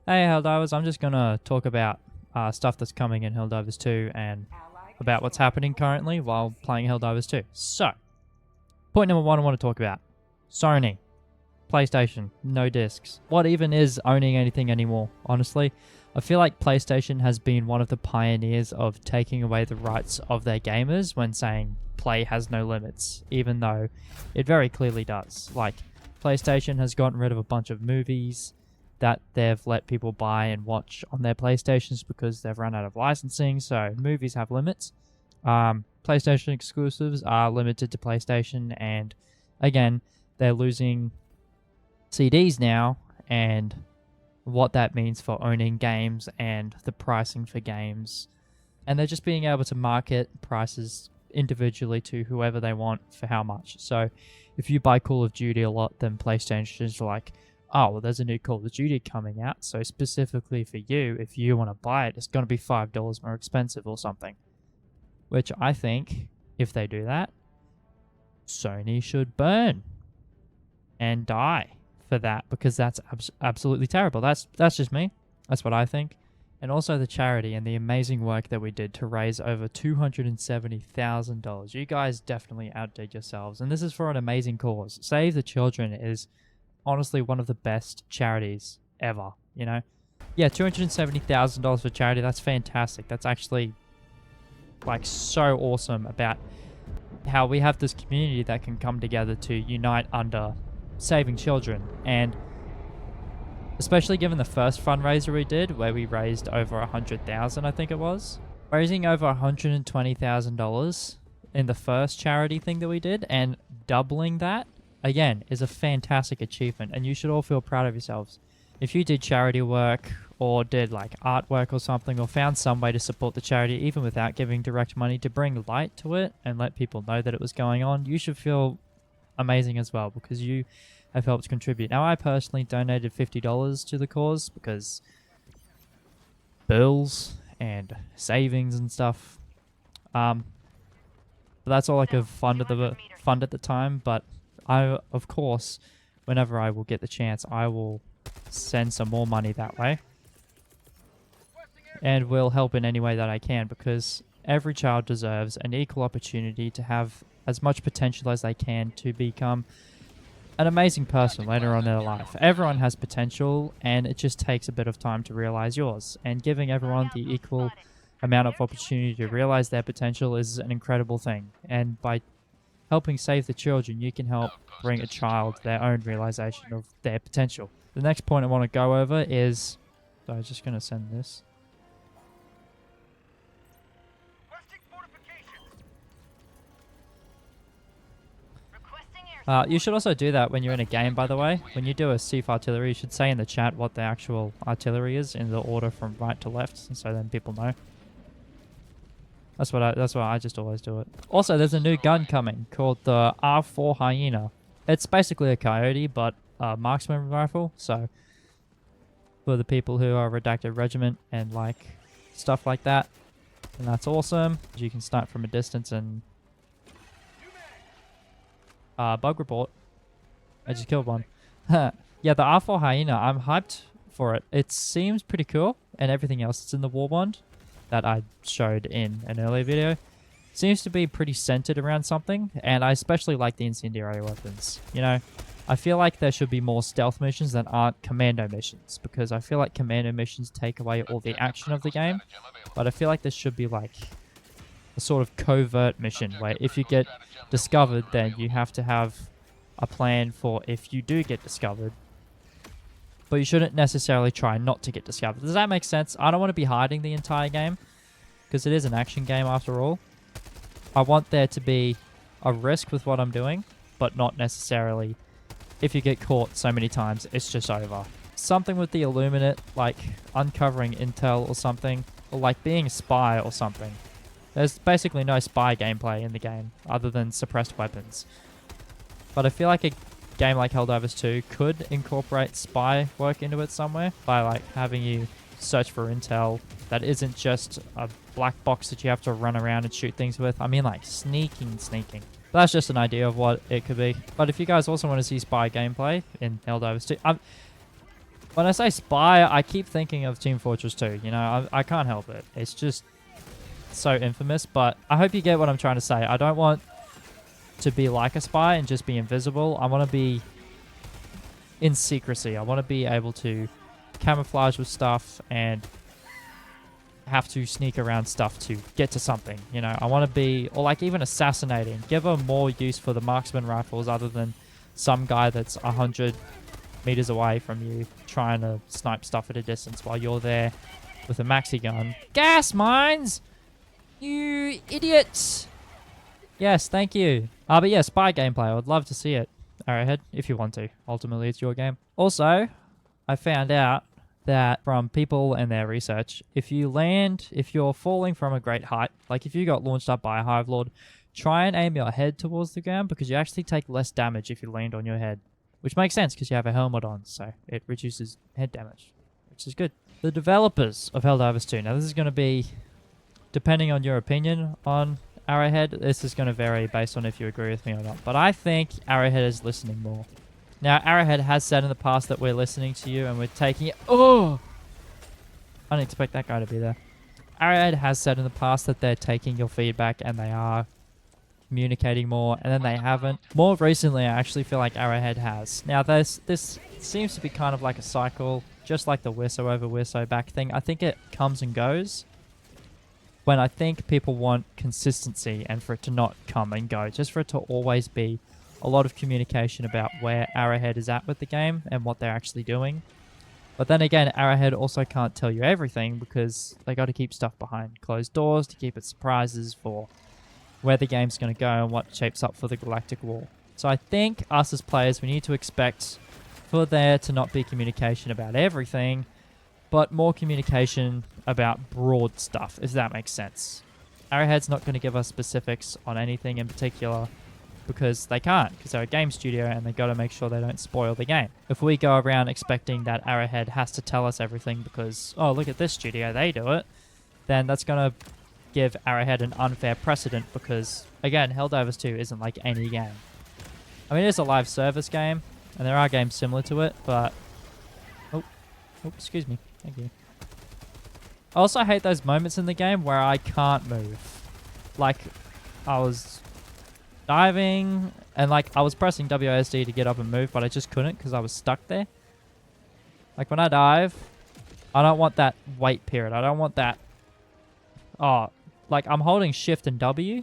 Hey Helldivers, I'm just gonna talk about stuff that's coming in Helldivers 2 and about what's happening currently while playing Helldivers 2. So, point number one I want to talk about. Sony. PlayStation. No discs. What even is owning anything anymore, honestly? I feel like PlayStation has been one of the pioneers of taking away the rights of their gamers when saying play has no limits, even though it very clearly does. Like, PlayStation has gotten rid of a bunch of movies that they've let people buy and watch on their PlayStations because they've run out of licensing, so movies have limits. PlayStation exclusives are limited to PlayStation, and again, they're losing CDs now, and what that means for owning games and the pricing for games. And they're just being able to market prices individually to whoever they want for how much. So if you buy Call of Duty a lot, then PlayStation's like, oh, well, there's a new Call of Duty coming out, so specifically for you, if you want to buy it, it's going to be $5 more expensive or something. Which I think, if they do that, Sony should burn and die for that, because that's absolutely terrible. That's just me. That's what I think. And also the charity and the amazing work that we did to raise over $270,000. You guys definitely outdid yourselves, and this is for an amazing cause. Save the Children is honestly one of the best charities ever, you know? Yeah, $270,000 for charity, that's fantastic. That's actually like so awesome about how we have this community that can come together to unite under saving children. And especially given the first fundraiser we did, where we raised over 100,000, I think it was. Raising over $120,000 in the first charity thing that we did and doubling that, again, is a fantastic achievement, and you should all feel proud of yourselves. If you did charity work or did like artwork or something, or found some way to support the charity even without giving direct money to bring light to it and let people know that it was going on, you should feel amazing as well, because you have helped contribute. Now, I personally donated $50 to the cause because bills and savings and stuff. But that's all I could fund at the time, but I, of course, whenever I will get the chance, I will send some more money that way. And will help in any way that I can, because every child deserves an equal opportunity to have as much potential as they can to become an amazing person later on in their life. Everyone has potential, and it just takes a bit of time to realize yours. And giving everyone the equal amount of opportunity to realize their potential is an incredible thing. And by helping save the children, you can help bring a child their own realization of their potential. The next point I want to go over is... So I was just going to send this. You should also do that when you're in a game, by the way. When you do a SEAF artillery, you should say in the chat what the actual artillery is in the order from right to left, so then people know. That's why I just always do it. Also, there's a new gun coming called the R4 Hyena. It's basically a coyote, but a marksman rifle. So for the people who are redacted regiment and like stuff like that, and that's awesome. You can snipe from a distance and bug report. I just killed one. Yeah, the R4 Hyena. I'm hyped for it. It seems pretty cool, and everything else that's in the war bond that I showed in an earlier video seems to be pretty centered around something, and I especially like the incendiary weapons. You know, I feel like there should be more stealth missions that aren't commando missions, because I feel like commando missions take away all the action of the game, but I feel like there should be like a sort of covert mission where if you get discovered, then you have to have a plan for if you do get discovered. But you shouldn't necessarily try not to get discovered. Does that make sense? I don't want to be hiding the entire game, because it is an action game after all. I want there to be a risk with what I'm doing, but not necessarily if you get caught so many times, it's just over. Something with the Illuminate, like uncovering intel or something, or like being a spy or something. There's basically no spy gameplay in the game, other than suppressed weapons. But I feel like a game like Helldivers 2 could incorporate spy work into it somewhere, by like having you search for intel that isn't just a black box that you have to run around and shoot things with. I mean like sneaking. But that's just an idea of what it could be. But if you guys also want to see spy gameplay in Helldivers 2, When I say spy, I keep thinking of Team Fortress 2. You know, I can't help it. It's just so infamous, but I hope you get what I'm trying to say. I don't want to be like a spy and just be invisible. I want to be in secrecy. I want to be able to camouflage with stuff and have to sneak around stuff to get to something. You know, I want to be, or like even assassinating. Give a more use for the marksman rifles other than some guy that's 100 meters away from you trying to snipe stuff at a distance while you're there with a maxi gun. Gas mines! You idiots! Yes, thank you. But yeah, spy gameplay. I would love to see it, Arrowhead, if you want to. Ultimately, it's your game. Also, I found out that from people and their research, if you're falling from a great height, like if you got launched up by a Hive Lord, try and aim your head towards the ground because you actually take less damage if you land on your head. Which makes sense because you have a helmet on, so it reduces head damage, which is good. The developers of Helldivers II. Now this is going to be, depending on your opinion on Arrowhead, this is going to vary based on if you agree with me or not. But I think Arrowhead is listening more. Now Arrowhead has said in the past that we're listening to you and we're taking it. Oh! I didn't expect that guy to be there. Arrowhead has said in the past that they're taking your feedback and they are communicating more, and then they haven't. More recently, I actually feel like Arrowhead has. Now, this seems to be kind of like a cycle, just like the we're so over, we're so back thing. I think it comes and goes when I think people want consistency and for it to not come and go, just for it to always be a lot of communication about where Arrowhead is at with the game and what they're actually doing. But then again, Arrowhead also can't tell you everything because they got to keep stuff behind closed doors to keep it surprises for where the game's going to go and what shapes up for the Galactic War. So I think us as players, we need to expect for there to not be communication about everything, but more communication about broad stuff, if that makes sense. Arrowhead's not going to give us specifics on anything in particular because they can't, because they're a game studio and they got to make sure they don't spoil the game. If we go around expecting that Arrowhead has to tell us everything because, oh, look at this studio, they do it, then that's going to give Arrowhead an unfair precedent because, again, Helldivers 2 isn't like any game. I mean, it is a live service game, and there are games similar to it, but... Oh, excuse me. Thank you. I also hate those moments in the game where I can't move. Like, I was diving, and like, I was pressing WASD to get up and move, but I just couldn't because I was stuck there. Like, when I dive, I don't want that wait period. I don't want that... Oh, like, I'm holding Shift and W.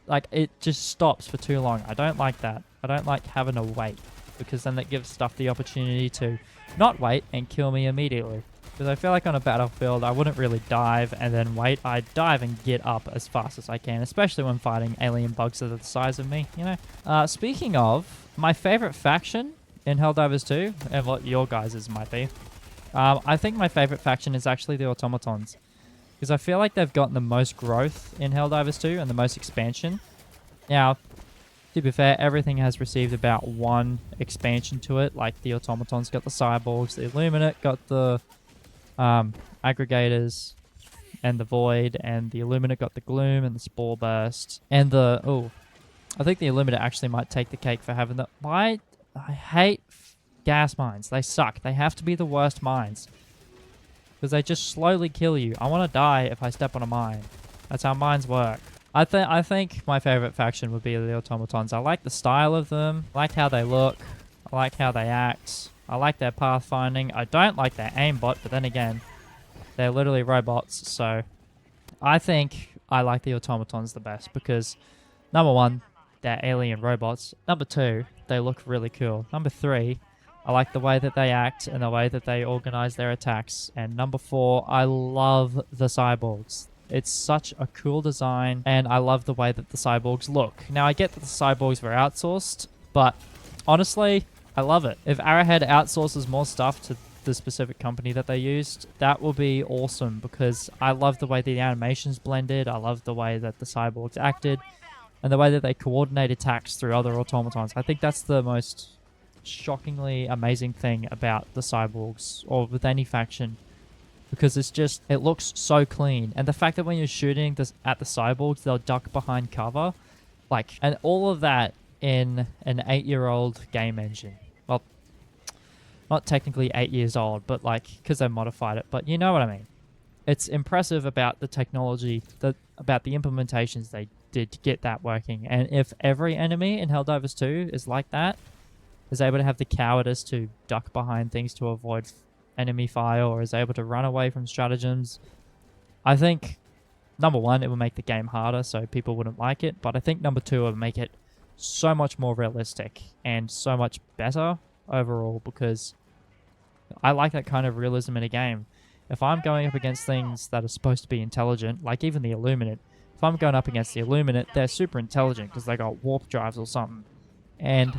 Like, it just stops for too long. I don't like that. I don't like having to wait. Because then that gives stuff the opportunity to not wait and kill me immediately. Because I feel like on a battlefield, I wouldn't really dive and then wait. I'd dive and get up as fast as I can. Especially when fighting alien bugs that are the size of me, you know? Speaking of, my favorite faction in Helldivers 2, and what your guys's might be, I think my favorite faction is actually the Automatons. Because I feel like they've gotten the most growth in Helldivers 2 and the most expansion. Now, to be fair, everything has received about one expansion to it. Like the Automatons got the Cyborgs, the Illuminate got the Aggregators and the Void, and the Illuminate got the Gloom and the Spore Burst. And the... Oh, I think the Illuminate actually might take the cake for having the... I hate gas mines. They suck. They have to be the worst mines. Because they just slowly kill you. I want to die if I step on a mine. That's how mines work. I think my favorite faction would be the Automatons. I like the style of them. I like how they look. I like how they act. I like their pathfinding. I don't like their aimbot, but then again, they're literally robots. So I think I like the Automatons the best because, number one, they're alien robots. Number two, they look really cool. Number three, I like the way that they act and the way that they organize their attacks. And number four, I love the cyborgs. It's such a cool design, and I love the way that the cyborgs look. Now, I get that the cyborgs were outsourced, but honestly, I love it. If Arrowhead outsources more stuff to the specific company that they used, that will be awesome because I love the way the animations blended. I love the way that the cyborgs acted and the way that they coordinate attacks through other automatons. I think that's the most shockingly amazing thing about the cyborgs or with any faction because it's just, it looks so clean. And the fact that when you're shooting this at the cyborgs, they'll duck behind cover, like, and all of that in an 8-year-old game engine. Well, not technically 8 years old, but like, because they modified it, but you know what I mean. It's impressive about the technology, about the implementations they did to get that working. And if every enemy in Helldivers 2 is like that, is able to have the cowardice to duck behind things to avoid enemy fire, or is able to run away from stratagems, I think, number one, it will make the game harder, so people wouldn't like it. But I think number two, it will make it so much more realistic and so much better overall, because I like that kind of realism in a game. If I'm going up against things that are supposed to be intelligent, like even the Illuminate, if I'm going up against the Illuminate, they're super intelligent because they got warp drives or something.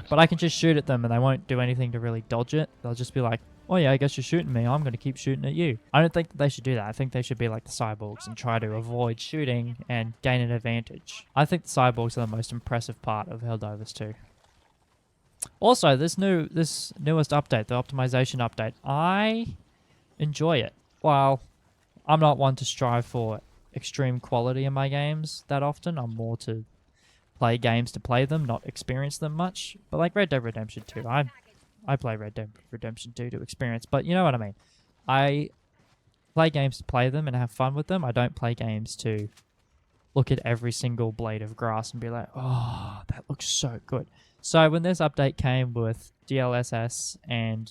But I can just shoot at them and they won't do anything to really dodge it. They'll just be like, oh yeah, I guess you're shooting me. I'm going to keep shooting at you. I don't think that they should do that. I think they should be like the cyborgs and try to avoid shooting and gain an advantage. I think the cyborgs are the most impressive part of Helldivers 2. Also, this newest update, the optimization update, I enjoy it. While I'm not one to strive for extreme quality in my games that often, I'm more to play games to play them, not experience them much. But like Red Dead Redemption 2, I play Red Dead Redemption 2 to experience, but you know what I mean. I play games to play them and have fun with them. I don't play games to look at every single blade of grass and be like, oh, that looks so good. So when this update came with DLSS and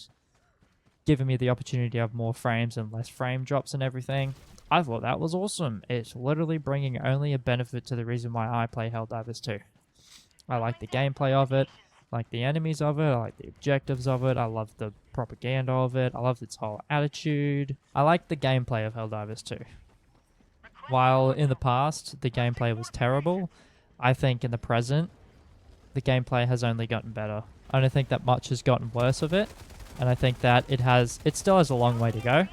giving me the opportunity to have more frames and less frame drops and everything, I thought that was awesome. It's literally bringing only a benefit to the reason why I play Helldivers 2. I like the gameplay of it, I like the enemies of it, I like the objectives of it, I love the propaganda of it, I love its whole attitude. I like the gameplay of Helldivers 2. While in the past the gameplay was terrible, I think in the present the gameplay has only gotten better. I don't think that much has gotten worse of it, and I think that it still has a long way to go.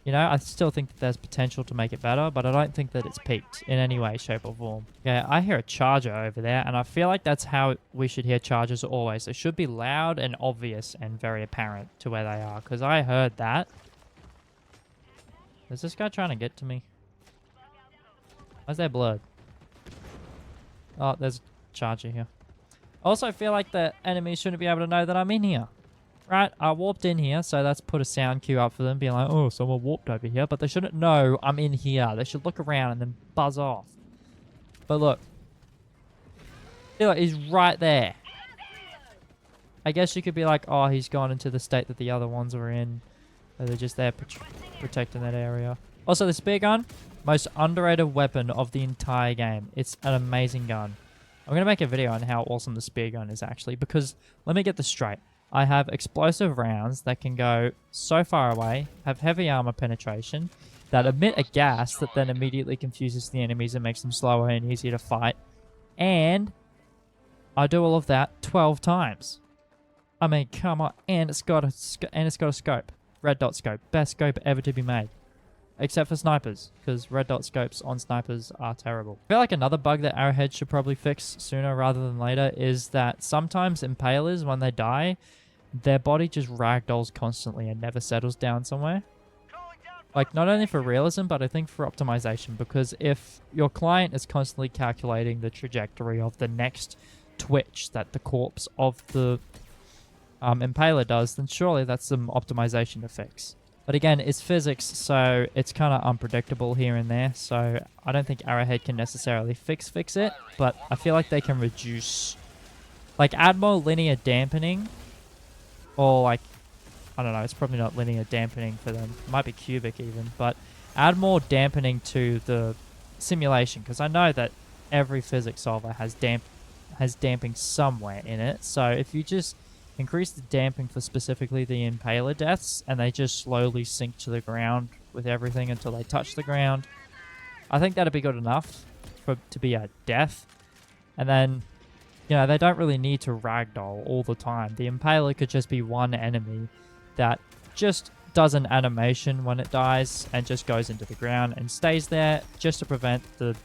You know, I still think that there's potential to make it better, but I don't think that it's peaked in any way, shape, or form. Yeah, I hear a charger over there, and I feel like that's how we should hear chargers always. They should be loud and obvious and very apparent to where they are, because I heard that. Is this guy trying to get to me? Why's there blood? Oh, there's a charger here. I also feel like the enemies shouldn't be able to know that I'm in here. Right, I warped in here, so that's put a sound cue up for them, being like, oh, someone warped over here, but they shouldn't know I'm in here. They should look around and then buzz off. But look. He's right there. I guess you could be like, oh, he's gone into the state that the other ones were in. So they're just there protecting that area. Also, the Speargun, most underrated weapon of the entire game. It's an amazing gun. I'm going to make a video on how awesome the Speargun is actually, because let me get this straight. I have explosive rounds that can go so far away, have heavy armor penetration, that emit a gas that then immediately confuses the enemies and makes them slower and easier to fight. And I do all of that 12 times. I mean, come on. And it's got a scope. Red dot scope. Best scope ever to be made. Except for snipers, because red dot scopes on snipers are terrible. I feel like another bug that Arrowhead should probably fix sooner rather than later is that sometimes impalers, when they die, their body just ragdolls constantly and never settles down somewhere. Like, not only for realism, but I think for optimization, because if your client is constantly calculating the trajectory of the next twitch that the corpse of the impaler does, then surely that's some optimization to fix. But again, it's physics, so it's kind of unpredictable here and there, so I don't think Arrowhead can necessarily fix it, but I feel like they can reduce, like, add more linear dampening, or like, I don't know, it's probably not linear dampening for them, it might be cubic even, but add more dampening to the simulation, because I know that every physics solver has damping somewhere in it, so if you just increase the damping for specifically the impaler deaths, and they just slowly sink to the ground with everything until they touch the ground, I think that'd be good enough to be a death. And then, you know, they don't really need to ragdoll all the time. The impaler could just be one enemy that just does an animation when it dies and just goes into the ground and stays there just to prevent the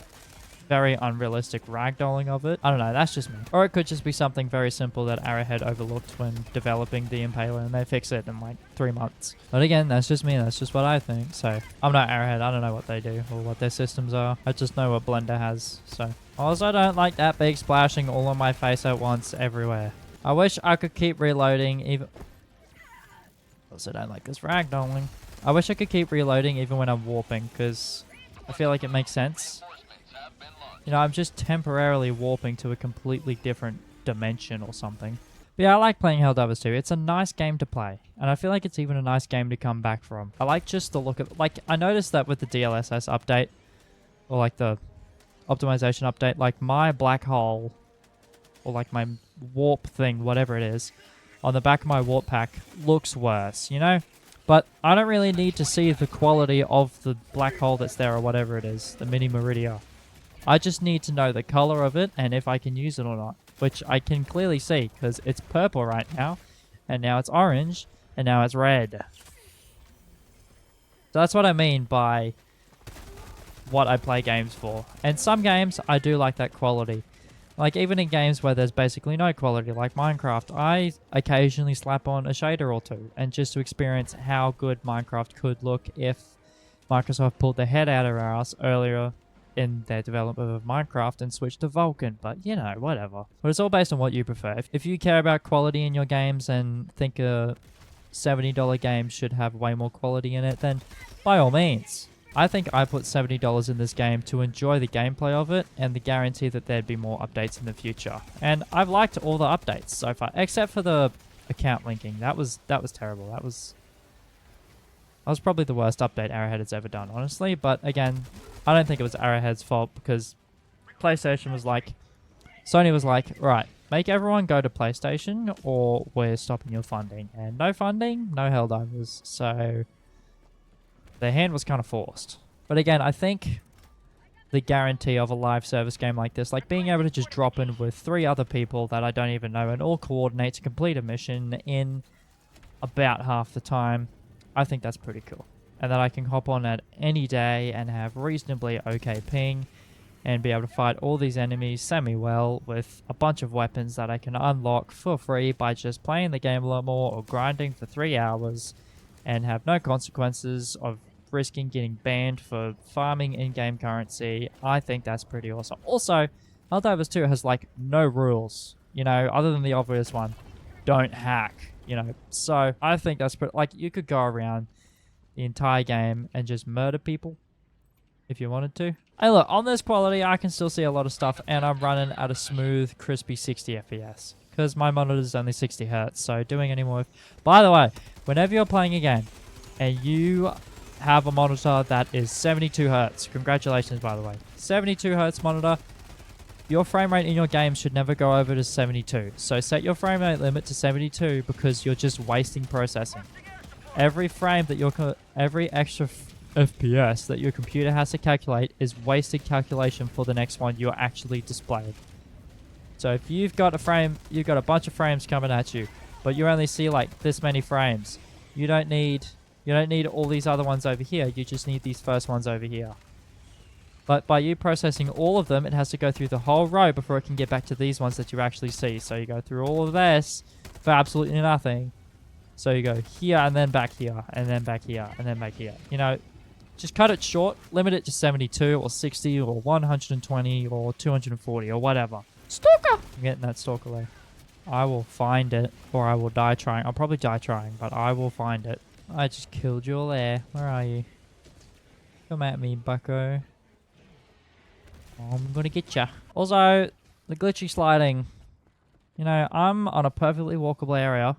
very unrealistic ragdolling of it. I don't know, that's just me. Or it could just be something very simple that Arrowhead overlooked when developing the impaler and they fix it in like 3 months. But again, that's just me, that's just what I think. So I'm not Arrowhead, I don't know what they do or what their systems are. I just know what Blender has, so. Also, I don't like that big splashing all on my face at once everywhere. I wish I could keep reloading even... Also don't like this ragdolling. I wish I could keep reloading even when I'm warping, because I feel like it makes sense. You know, I'm just temporarily warping to a completely different dimension or something. But yeah, I like playing Helldivers 2. It's a nice game to play, and I feel like it's even a nice game to come back from. I like just the look of, like, I noticed that with the DLSS update, or like the optimization update, like my black hole, or like my warp thing, whatever it is, on the back of my warp pack looks worse, you know? But I don't really need to see the quality of the black hole that's there or whatever it is, the mini Meridia. I just need to know the color of it and if I can use it or not, which I can clearly see because it's purple right now, and now it's orange, and now it's red. So that's what I mean by what I play games for. And some games, I do like that quality. Like, even in games where there's basically no quality, like Minecraft, I occasionally slap on a shader or two, and just to experience how good Minecraft could look if Microsoft pulled their head out of our ass earlier in their development of Minecraft and switched to Vulkan. But, you know, whatever. But it's all based on what you prefer. If you care about quality in your games and think a $70 game should have way more quality in it, then by all means. I think I put $70 in this game to enjoy the gameplay of it and the guarantee that there'd be more updates in the future. And I've liked all the updates so far, except for the account linking. That was terrible. That was probably the worst update Arrowhead has ever done, honestly. But again, I don't think it was Arrowhead's fault because PlayStation was like, Sony was like, right, make everyone go to PlayStation or we're stopping your funding. And no funding, no Helldivers. So their hand was kind of forced. But again, I think the guarantee of a live service game like this, like being able to just drop in with 3 other people that I don't even know and all coordinate to complete a mission in about half the time, I think that's pretty cool. And that I can hop on at any day and have reasonably okay ping and be able to fight all these enemies semi-well with a bunch of weapons that I can unlock for free by just playing the game a lot more or grinding for 3 hours and have no consequences of risking getting banned for farming in-game currency. I think that's pretty awesome. Also, Helldivers 2 has like no rules, you know, other than the obvious one. Don't hack, you know. So I think that's pretty, like, you could go around the entire game and just murder people if you wanted to. Hey, look, on this quality, I can still see a lot of stuff, and I'm running at a smooth, crispy 60 FPS because my monitor is only 60 Hz. So doing any more. By the way, whenever you're playing a game and you have a monitor that is 72 Hz, congratulations, by the way, 72 Hz monitor, your frame rate in your game should never go over to 72. So set your frame rate limit to 72 because you're just wasting processing. Every frame that every extra FPS that your computer has to calculate is wasted calculation for the next one you're actually displayed. So if you've got a bunch of frames coming at you, but you only see like this many frames, you don't need all these other ones over here. You just need these first ones over here. But by you processing all of them, it has to go through the whole row before it can get back to these ones that you actually see. So you go through all of this for absolutely nothing. So you go here and then back here and then back here and then back here. You know, just cut it short, limit it to 72 or 60 or 120 or 240 or whatever. Stalker! I'm getting that stalker there. I will find it, or I will die trying. I'll probably die trying, but I will find it. I just killed you all there. Where are you? Come at me, bucko. I'm gonna get ya. Also, the glitchy sliding. You know, I'm on a perfectly walkable area.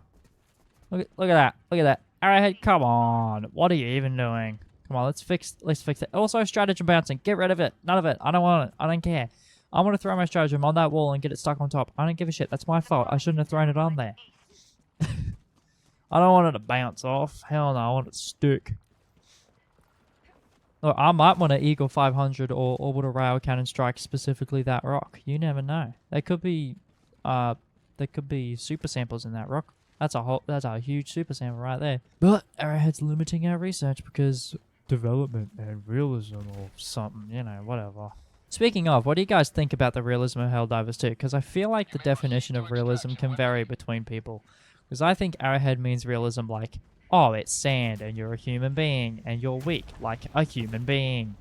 Look at that. Look at that. Arrowhead, come on. What are you even doing? Come on, let's fix it. Also, stratagem bouncing. Get rid of it. None of it. I don't want it. I don't care. I want to throw my stratagem on that wall and get it stuck on top. I don't give a shit. That's my fault. I shouldn't have thrown it on there. I don't want it to bounce off. Hell no, I want it to stick. Look, I might want an Eagle 500 or Orbital Rail Cannon Strike specifically that rock. You never know. There could be super samples in that rock. That's a huge super sample right there. But Arrowhead's limiting our research because development and realism or something, you know, whatever. Speaking of, what do you guys think about the realism of Helldivers 2? Because I feel like the definition of realism can vary between people. Because I think Arrowhead means realism like, oh, it's sand and you're a human being and you're weak like a human being.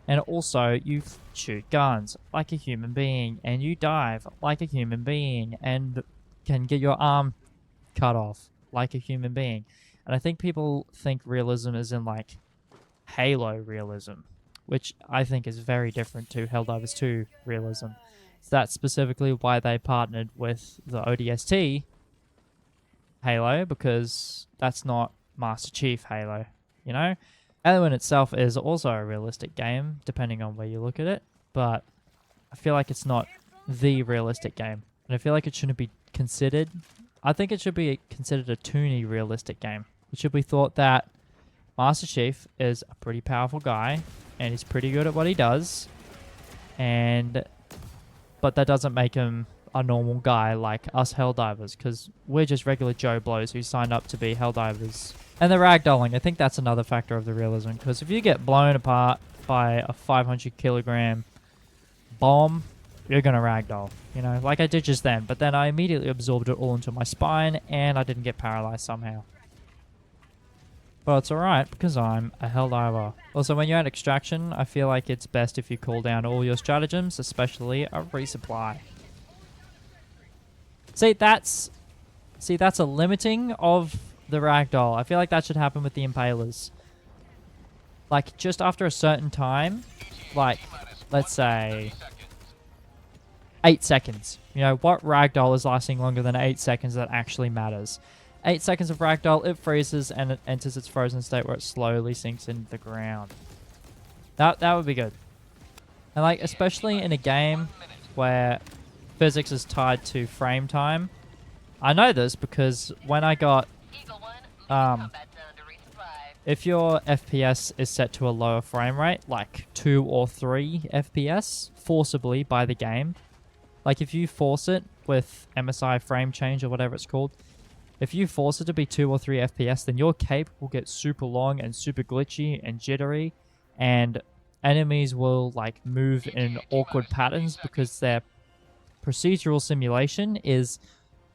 And also, you shoot guns like a human being and you dive like a human being and can get your arm cut off like a human being. And I think people think realism is in like Halo realism, which I think is very different to Helldivers II realism. That's specifically why they partnered with the ODST Halo, because that's not Master Chief Halo, you know? Halo in itself is also a realistic game, depending on where you look at it, but I feel like it's not the realistic game. And I feel like it shouldn't be considered... I think it should be considered a toony realistic game. It should be thought that Master Chief is a pretty powerful guy, and he's pretty good at what he does, but that doesn't make him a normal guy like us Helldivers, because we're just regular Joe Blows who signed up to be Helldivers. And the ragdolling, I think that's another factor of the realism, because if you get blown apart by a 500 kilogram bomb, you're going to ragdoll, you know, like I did just then. But then I immediately absorbed it all into my spine, and I didn't get paralyzed somehow. But it's alright, because I'm a Helldiver. Also, when you're at extraction, I feel like it's best if you cool down all your stratagems, especially a resupply. See, that's a limiting of the ragdoll. I feel like that should happen with the impalers. Like, just after a certain time, like, let's say 8 seconds. You know, what ragdoll is lasting longer than 8 seconds that actually matters? 8 seconds of ragdoll, it freezes and it enters its frozen state where it slowly sinks into the ground. That would be good. And like, especially in a game where physics is tied to frame time. I know this because when I got... if your FPS is set to a lower frame rate, like 2 or 3 FPS, forcibly by the game, like if you force it with MSI frame change or whatever it's called, if you force it to be 2 or 3 FPS, then your cape will get super long and super glitchy and jittery, and enemies will like move in awkward patterns because their procedural simulation is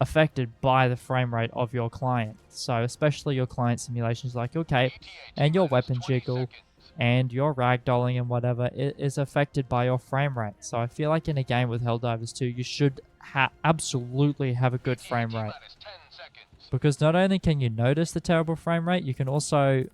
affected by the frame rate of your client. So especially your client simulations like your cape and your weapon jiggle and your ragdolling and whatever, it is affected by your frame rate. So I feel like in a game with Helldivers 2, you should absolutely have a good frame rate. Because not only can you notice the terrible frame rate, you can also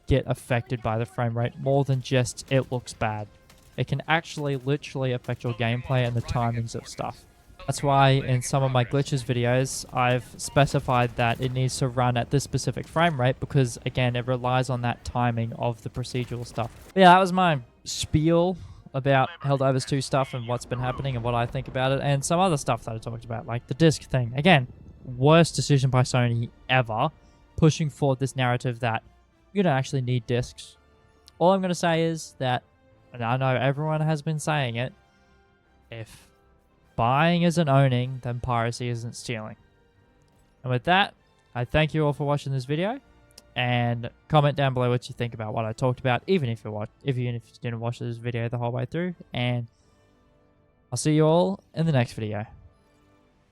get affected by the frame rate more than just it looks bad. It can actually literally affect your gameplay and the timings of stuff. That's why in some of my glitches videos, I've specified that it needs to run at this specific frame rate because, again, it relies on that timing of the procedural stuff. But yeah, that was my spiel about Helldivers 2 stuff and what's been happening and what I think about it, and some other stuff that I talked about, like the disc thing. Again, worst decision by Sony ever, pushing forward this narrative that you don't actually need discs. All I'm going to say is that, and I know everyone has been saying it, if buying isn't owning, then piracy isn't stealing. And with that, I thank you all for watching this video, and comment down below what you think about what I talked about, even if you didn't watch this video the whole way through, and I'll see you all in the next video.